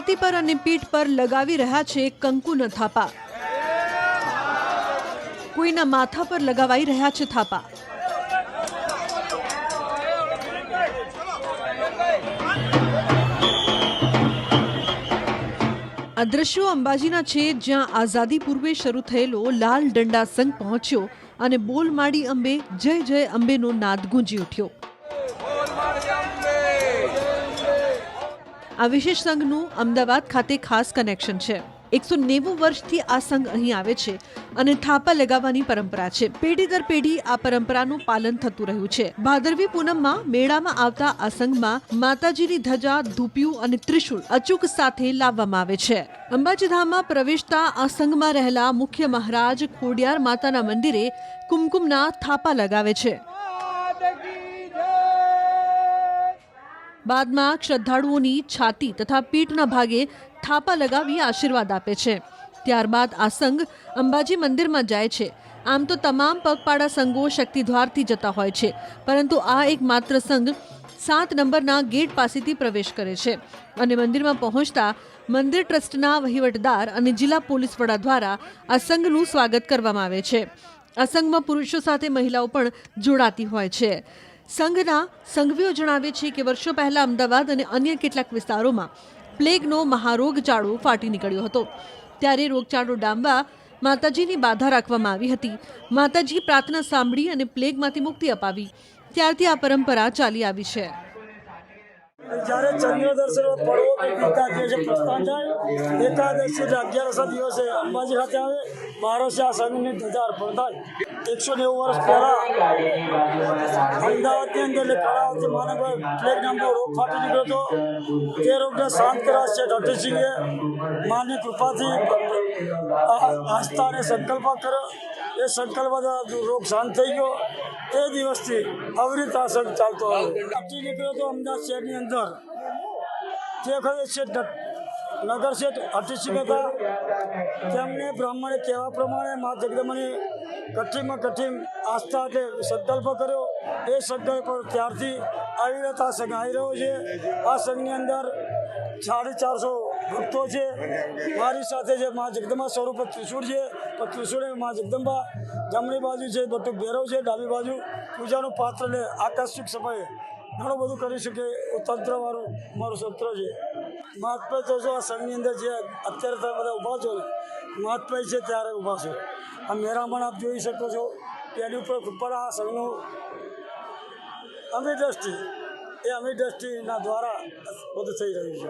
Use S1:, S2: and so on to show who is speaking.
S1: છાતી પર અને પીઠ પર લગાવી રહ્યા છે કંકુના થાપા। કોઈના માથા પર લગાવાઈ રહ્યા છે થાપા। આ દ્રશ્યો અંબાજીના છે, જ્યાં આઝાદી પૂર્વે શરૂ થયેલો લાલ દંડા સંઘ પહોંચ્યો અને બોલ માડી અંબે જય જય અંબેનો નાદ ગુંજી ઉઠ્યો। આ વિશેષ સંઘનું અમદાવાદ ખાતે ખાસ કનેક્શન છે। 190 વર્ષથી આ સંઘ અહીં આવે છે અને થાપા લગાવવાની પરંપરા છે। પેઢી દર પેઢી આ પરંપરાનું પાલન થતું રહ્યું છે। ભાદરવી પૂનમમાં મેળામાં આવતા આ સંઘમાં માતાજીની ધજા, ધૂપિયું અને ત્રિશૂળ અચૂક સાથે લાવવામાં આવે છે। અંબાજી ધામમાં પ્રવેશતા આ સંઘમાં રહેલા મુખ્ય મહારાજ ખોડિયાર માતાના મંદિરે કુમકુમના થાપા લગાવે છે। બાદમાં શ્રદ્ધાળુઓની છાતી તથા પીઠના ભાગે થાપા લગાવી આશીર્વાદ આપે છે। ત્યારબાદ આ સંઘ અંબાજી મંદિરમાં જાય છે। આમ તો તમામ પગપાળા સંઘો શક્તિદ્વારથી જતા હોય છે, પરંતુ આ એકમાત્ર સંઘ 7 નંબરના ગેટ પાસેથી પ્રવેશ કરે છે અને મંદિરમાં પહોંચતા મંદિર ટ્રસ્ટના વહીવટદાર અને જિલ્લા પોલીસ વડા દ્વારા આ સંઘનું સ્વાગત કરવામાં આવે છે। આ સંઘમાં પુરુષો સાથે મહિલાઓ પણ જોડાતી હોય છે। સંઘના સંઘવીઓ જણાવે છે કે વર્ષો પહેલા અમદાવાદ અને અન્ય કેટલાક વિસ્તારોમાં પ્લેગનો મહારોગચાળો ફાટી નીકળ્યો હતો। ત્યારે રોગચાળો ડામવા માતાજીની બાધા રાખવામાં આવી હતી। માતાજી પ્રાર્થના સાંભળી અને પ્લેગમાંથી મુક્તિ અપાવી। ત્યારથી આ પરંપરા ચાલી આવી છે।
S2: જ્યારે ચંદ્રદર્શન પડવો કે પિતાજી જે પ્રસ્થાન થાય એકાદશી 11 દિવસે અંબાજી ખાતે આવે। 12 આ સંઘની ધજા અર્પણ થાય। 190 વર્ષ પહેલા અમદાવાદની અંદર કળાવતી મહાનગર પ્લેગ નામનો રોગ ફાટી નીકળ્યો હતો। તે રોગને શાંત કરવા છે અઠીસિંહે માની કૃપાથી આસ્થા અને સંકલ્પ કર્યો। એ સંકલ્પ રોગ શાંત થઈ ગયો। તે દિવસથી અવિરત આ સંઘ ચાલતો આવ્યો। ફાટી નીકળ્યો તો અમદાવાદ શહેરની અંદર તે વખતે શેઠ નગર શેઠ અઠીસિંહ હતા। તેમણે બ્રાહ્મણે કહેવા પ્રમાણે મા જગદંબાની કઠિનમાં કઠિન આસ્થા એટલે સંકલ્પ કર્યો। એ સંકલ્પ ત્યારથી અવિરત આ સંઘ આવી રહ્યો છે। આ સંઘની અંદર 450 ભક્તો છે। મારી સાથે જે મા જગદંબા સ્વરૂપ ત્રિશૂળ છે, તો ત્રિશૂળ મા જગદંબા જમણી બાજુ છે બટુક ભૈરવ છે, ડાબી બાજુ પૂજાનું પાત્ર લે આકસ્મિક સમયે ઘણું બધું કરી શકે તંત્રવાળું મારું સૂત્ર છે। મહાત્મય તો જો આ સંઘની અંદર જે અત્યારે તમે બધા ઊભા છો ને મહાત્મય છે ત્યારે ઊભા છો। આ મેરામણ આપ જોઈ શકો છો કે એની ઉપર આ સંઘનું અમી દ્રષ્ટિ એ અમી દ્રષ્ટિના દ્વારા બધું થઈ રહ્યું છે।